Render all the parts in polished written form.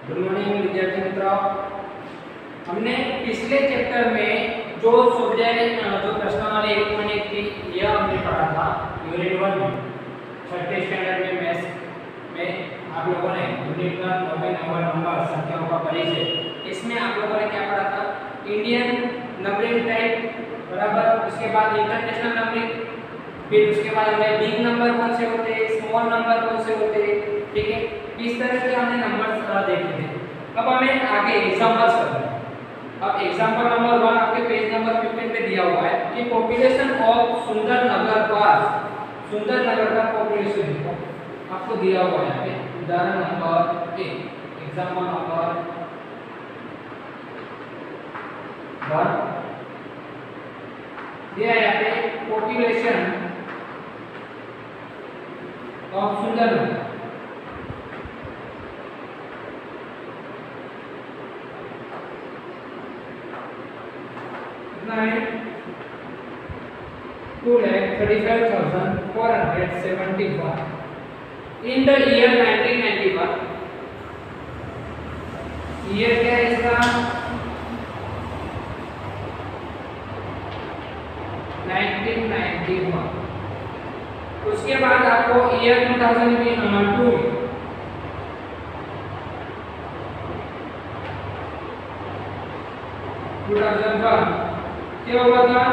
Good morning विद्यार्थी मित्रों। हमने पिछले चैप्टर में जो प्रश्नावली 1.1 थी यह हमने पढ़ा था यूनिट 1 में, छठे स्टैंडर्ड में मैथ्स में। आप लोगों ने यूनिट 1 नंबर संख्याओं का परिचय, इसमें आप लोगों ने क्या पढ़ा था? इंडियन नंबरिंग टाइप बराबर, उसके बाद इंटरनेशनल नंबरिंग, फिर उसके बाद हमने बिग नंबर कौन से होते हैं, स्मॉल नंबर कौन से होते हैं, ठीक है। इस तरह से हमने नंबर्स देखे थे। अब हमें आगे एग्जांपल्स करना है। अब एग्जांपल नंबर 1 आपके पेज नंबर 15 पे दिया हुआ है कि पॉपुलेशन ऑफ सुंदरनगर का पॉपुलेशन आपको दिया हुआ है यहाँ पे। उदाहरण नंबर 1, एग्जांपल नंबर 1 दिया है यहाँ पे, पॉपुलेशन ऑफ सुंदरनगर। कितना है? 2,35,471 इन द ईयर 1991। ईयर क्या है इसका? 1991। उसके बाद आपको ईयर 2002 क्या हुआ था?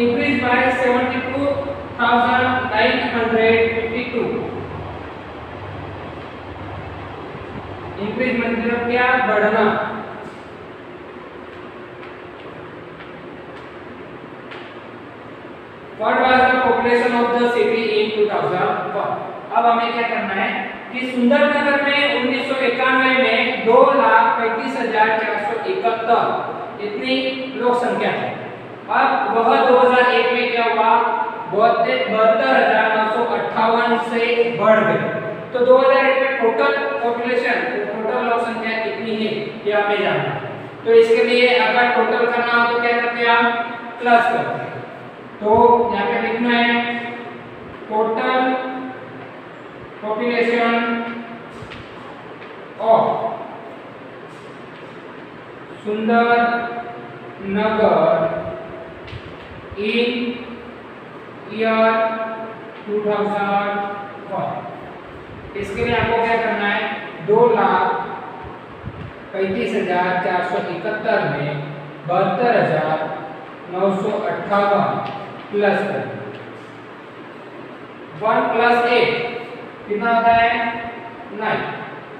Increase by 72,952। इंक्रीज मतलब क्या? बढ़ना। What was the population of the city in 2001? अब हमें क्या करना है कि सुंदरनगर में 1991 में 2,35,471 इतनी लोक संख्या थी। अब वह 2001 में क्या हुआ? 72,958 से बढ़ गई। तो 2001 में टोटल पॉपुलेशन, टोटल लोक संख्या कितनी है ये हमें जानना है। तो इसके लिए अगर टोटल करना हो तो क्या करते हैं? आप प्लस करते हैं। तो यहाँ पे लिखना है total population of Sundernagar in year 2001। इसके लिए आपको क्या करना है? 2,35,471 में 72,958 प्लस 1 प्लस 8 कितना होता है? 9।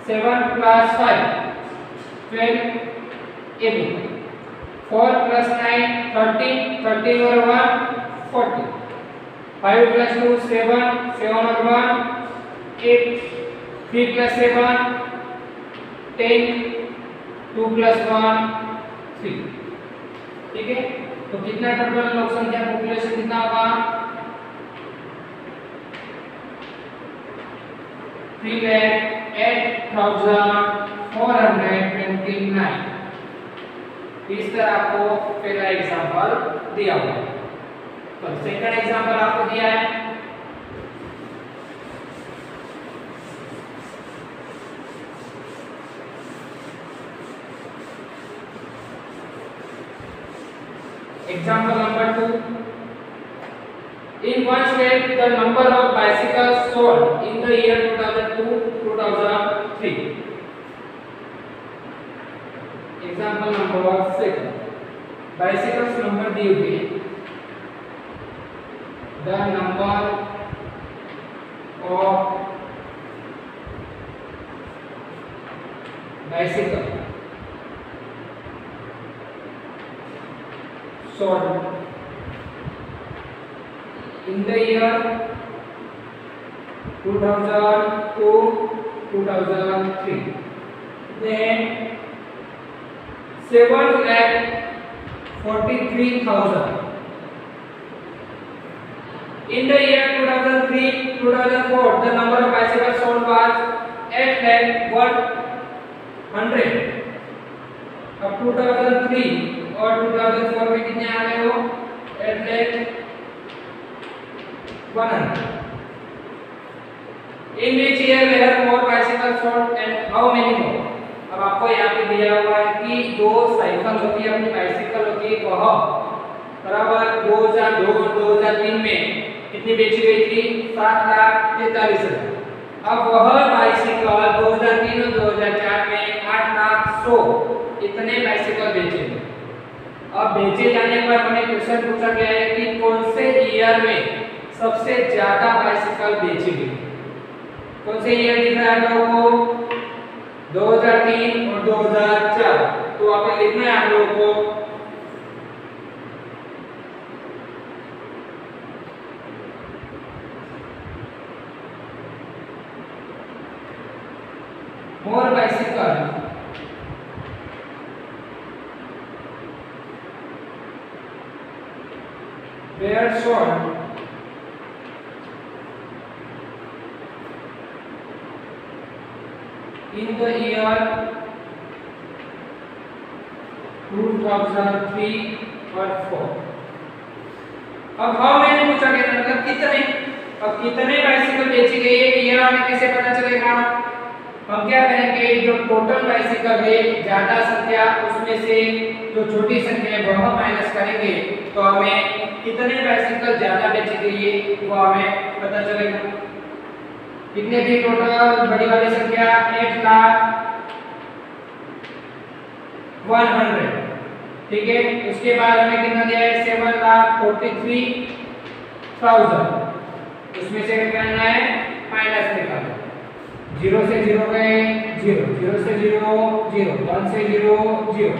7 प्लस 5 12 18। 4 प्लस 9 13 13 और 1 40। 5 प्लस 2 7 7 और 1 8। 3 प्लस 7 10। 2 प्लस 1 3। ठीक है। तो कितना टोटल लोक संख्या पॉपुलेशन कितना होगा? 3,08,429। इस तरह आपको पहला एग्जांपल दिया हुआ है। तो सेकंड एग्जांपल आपको दिया है, example number 2. In one state the number of bicycles sold in the year 2002-2003. Example number 6. Bicycles number दी हुई है, the number of bicycles sold in the year 2002-2003. Then 7,43,000. In the year 2003-2004, the number of bicycles sold was 8,100. अब 2003 और 2004 में कितने आ गए हो? 8,100। In which year were more bicycles sold and how many more? अब अब आपको यहाँ पे दिया हुआ है कि दो साइकिल होती है, अपनी बाइसिकल होती है, वह बराबर 2002-2003 में कितनी बेची गई थी? 7,43,000। अब वह बाइसिकल 2003 और 2004 में 8,100,000 इतने बाइसिकल बेचे गए। अब बेचे जाने पर हमें क्वेश्चन पूछा गया है कि कौन से ईयर में सबसे ज्यादा बाइसिकल बेची गई? कौन से ईयर दिख रहा है आप लोगों को? 2003 और 2004। तो आपको लिखना है आप लोगों को more bicycle were sold in the year 2003 or 4। अब हाउ मैंने पूछा गया मतलब कितने, अब कितने बाइसिकल बेची गई है ये हमें कैसे पता चलेगा? हम क्या करेंगे, जो टोटल बाइसिकल है ज्यादा संख्या उसमें से जो छोटी संख्या है वह माइनस करेंगे तो हमें कितने बाइसिकल ज्यादा बेची गई है वो हमें पता चलेगा। कितने थी टोटल बड़ी वाली संख्या? 8,100,000, ठीक है। उसके बाद हमें कितना दिया है? 7,43,000। उसमें से क्या करना है? माइनस निकालना। 0 से 0 गए 0, 0 से 0 0, 1 से 0 0,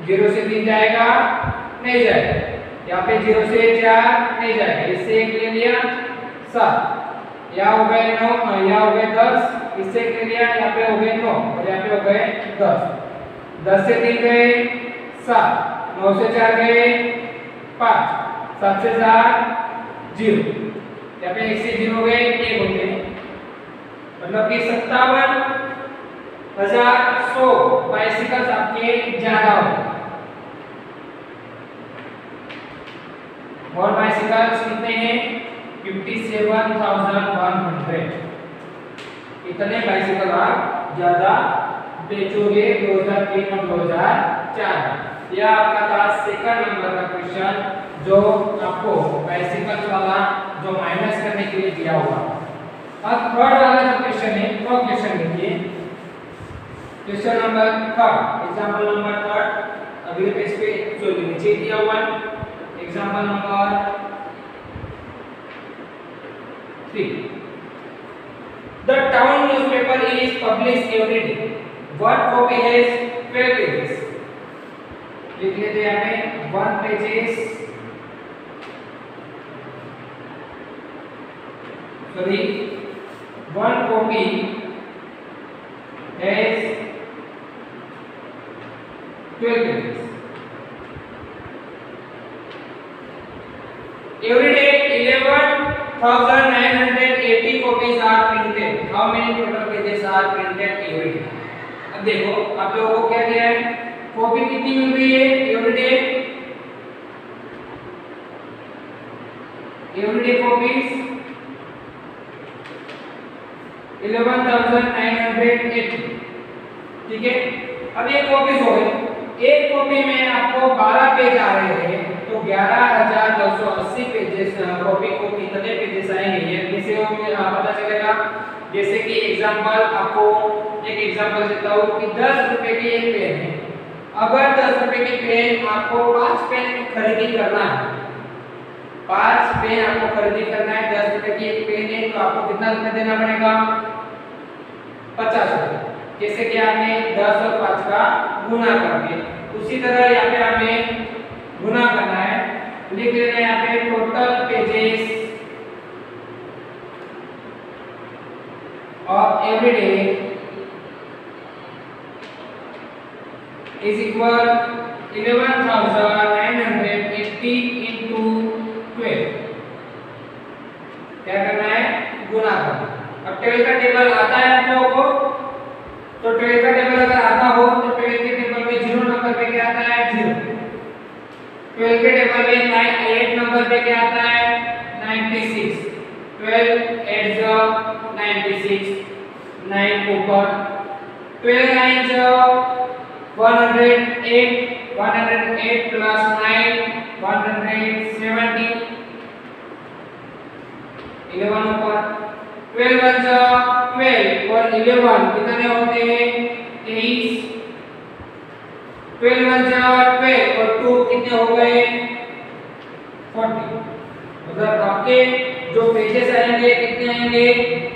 0 से 3 जाएगा नहीं जाएगा, यहाँ पे 0 से 4 नहीं जाएगा, इससे एक ले लिया 7, यहाँ हो गए 9, यहाँ हो गए 10, इससे एक ले लिया, यहाँ पे हो गए 9 और यहाँ पे हो गए 10, 10 से 3 गए 7, 9 से 4 गए 5, 7 से 7 0, यहाँ पे 1 से 0 गए 1 होते हैं, मतलब कि 57,100 बाइसिकल्स आपके ज्यादा हो। और बाइसिकल्स कितने हैं? 57,100। इतने बाइसिकल आप ज्यादा बेचोगे 2003 और 2004। यह आपका था सेकंड नंबर का क्वेश्चन जो आपको बाइसिकल्स वाला जो माइनस करने के लिए दिया हुआ। अब थर्ड वाला जो क्वेश्चन है वो क्वेश्चन देखिए, question number third, example number third अगले पेज पे जो नीचे दिया हुआ है, example number 3। The town newspaper is published every day. What copy has 12 pages? लिख लेते हैं हमें 1 pages, sorry 1 copy has 12 pages. Every day 11,980 copies are printed. How many total pages are printed every day? अब देखो आप लोगों को क्या दिया है, कॉपी कितनी मिल रही है एवरीडे कॉपीज 11,980, ठीक है। अब ये कॉपीज हो गई, एक कॉपी में आपको 12 पेज आ रहे हैं तो 11,980 पेजेस कॉपी को कितने पेजेस आएंगे ये कैसे पता चलेगा? जैसे कि एग्जांपल आपको एक एग्जांपल देता हूँ कि 10 रुपए की एक पेन है। अगर 10 रुपए की पेन आपको 5 पेन खरीदी करना है, 5 पेन आपको खरीदी करना है, 10 रुपए की एक पेन है तो आपको कितना रुपए देना पड़ेगा? 50 रुपए। जैसे कि आपने 10 और 5 का गुना करके, उसी तरह यहाँ पे हमें गुना करना है, लिख लेना है यहाँ पे total pages of every day is equal 11,980 into 12। क्या करना है? गुना करना। अब 12 का टेबल आता है आप लोगों को, तो 12 का टेबल अगर आता हो तो 12 के टेबल में 0 नंबर पे क्या आता है? 0। 12 के टेबल में 8 नंबर पे क्या आता है? 96। 12 8 96, 9 ऊपर 12 9 108 108 plus 9 170 11 ऊपर 12 1 12 और 11 कितने होते हैं 23 12 1 12 और 2 कितने हो गए 40 मतलब आपके जो पेजेस आएंगे कितने आएंगे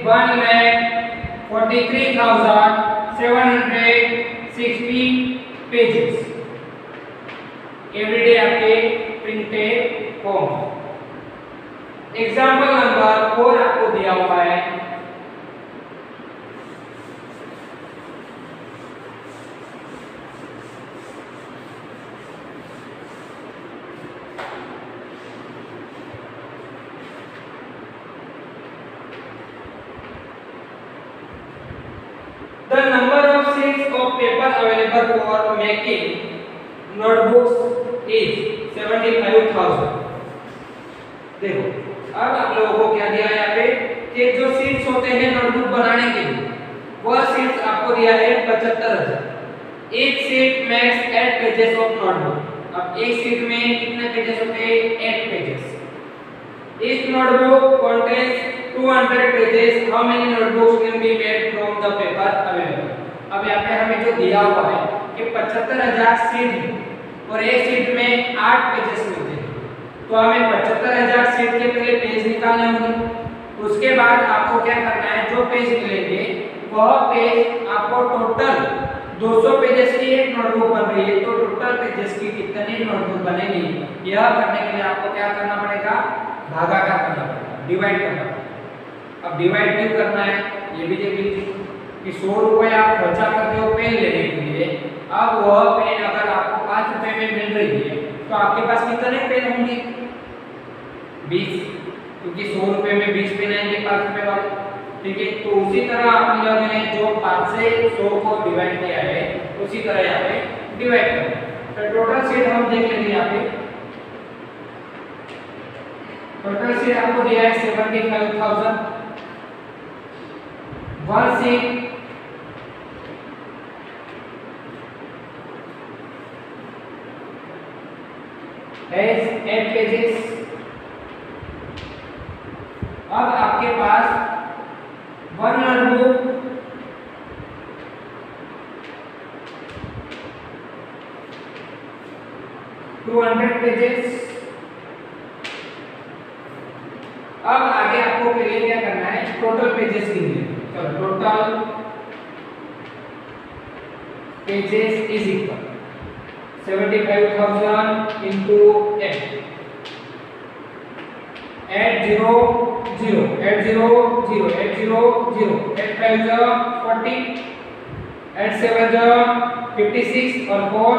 1,43,760 पेजेस एवरीडे आपके प्रिंटेड होंगे। एग्जांपल नंबर 4 आपको दिया हुआ है The number of sheets of paper available for making notebooks is 75,000। देखो अब आप लोगों को क्या दिया है यहाँ पे कि जो शीट्स होते हैं नोटबुक बनाने के लिए वह शीट्स आपको दिया है 75,000। एक sheet max 8 pages of notebook. अब एक शीट में कितने पेजेस होते हैं 8 पेजेस। इस notebook contains 200 pages. How many notebooks can be made from the paper available? अब यहाँ पे हमें जो दिया हुआ है कि 75,000 शीट है और एक शीट में 8 पेजेस मिलते हैं तो हमें 75,000 शीट के पहले पेज निकालने होंगे। उसके बाद आपको क्या करना है जो पेज मिलेंगे वह पेज आपको टोटल 200 पेजेस की एक नोटबुक बन रही है तो टोटल पेजेस की कितनी नोटबुक बनेगी यह करने के लिए आपको क्या करना पड़ेगा भागाकार करना पड़ेगा डिवाइड करना पड़ेगा। अब डिवाइड क्यों करना है ये भी देख लीजिए कि 100 रुपए आप खर्चा करते हो पेन लेने के लिए। अब वह पेन अगर आपको 5 रुपए में मिल रही है तो आपके पास कितने पेन होंगे 20 क्योंकि 100 रुपए में 20 पेन आएंगे 5 रुपए वाले। ठीक है तो उसी तरह आप लोगों ने जो 5 से 100 को डिवाइड किया है उसी तरह यहाँ पे डिवाइड करना है। तो टोटल शीट हम देख लेंगे यहाँ पे टोटल शीट आपको दिया है 75,000। One sheet has 8 pages। अब आपके पास वन नोटबुक टू 200 पेजेस। अब आगे आपको पहले क्या करना है टोटल पेजेस गिनने। चलो total pages is equal 75,000 into 8 8 0 0 8 0 0 8 0 0 8 5 40 8 7 56 और 4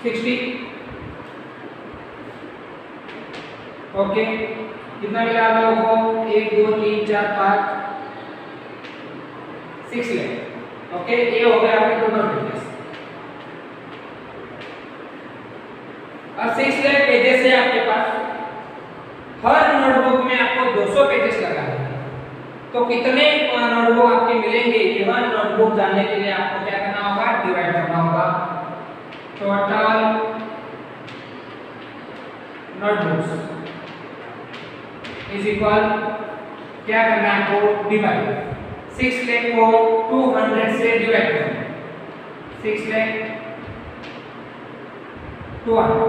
60। ओके कितना मिला आप लोगों को 1 2 3 4 5 6 ले। ओके ये हो गया आपके टोटल पेजेस। अब 6 लाख पेजेस है आपके पास। हर नोटबुक में आपको 200 पेजेस लगाने हैं तो कितने नोटबुक आपके मिलेंगे यह नोटबुक जानने के लिए आपको क्या करना होगा डिवाइड करना होगा। टोटल नोटबुक्स इज इक्वल क्या करना है आपको डिवाइड 6 लाख को 200 से डिवाइड करना 6 लाख 200।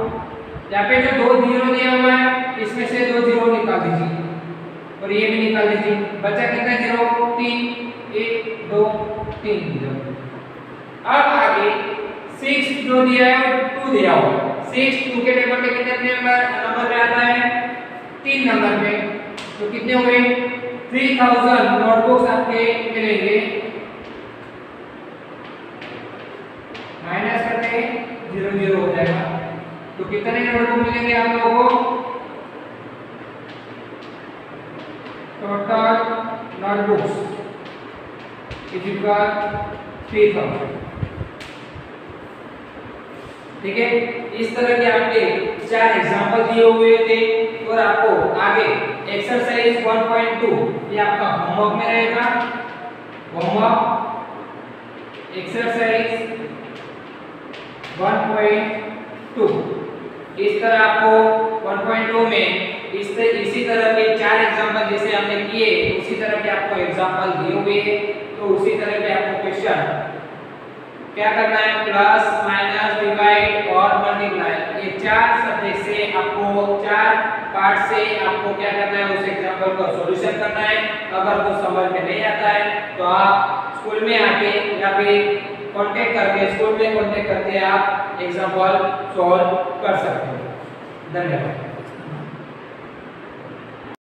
यहाँ पे जो 2 जीरो दिया हुआ है इसमें से 2 जीरो निकाल दीजिए और ये भी निकाल दीजिए। बचा कितना जीरो 3 1 2 3 जीरो। अब आगे 6 जो दिया है 2 दिया हुआ है 6 2 के टेबल पे कितने नंबर पे आता है 3 नंबर पे तो कितने हुए 3000 नोटबुक्स आपके मिलेंगे। माइनस करते हैं 0 0 हो जाएगा तो कितने नोटबुक मिलेंगे आप लोगों को टोटल नोटबुक्स इज इक्वल 3000। ठीक है इस तरह के आपके 4 एग्जांपल दिए हुए थे और आपको आगे एक्सरसाइज 1.2 ये आपका होमवर्क में रहेगा। Homework exercise 1.2। इस तरह आपको 1.2 में इसी तरह के 4 एग्जांपल जैसे हमने किए उसी तरह के आपको एग्जांपल दिए हुए हैं, तो उसी तरह के आपको क्वेश्चन क्या करना है, प्लस माइनस डिवाइड और मल्टीप्लाई, ये 4 सब्जेक्ट से आपको 4 पार्ट से आपको क्या करना है, उस एग्जांपल का सॉल्यूशन करना है। अगर कुछ समझ में नहीं आता है तो आप स्कूल में आके या फिर कांटेक्ट करके स्कूल में कांटेक्ट करके आप एग्जांपल सॉल्व कर सकते हो। धन्यवाद।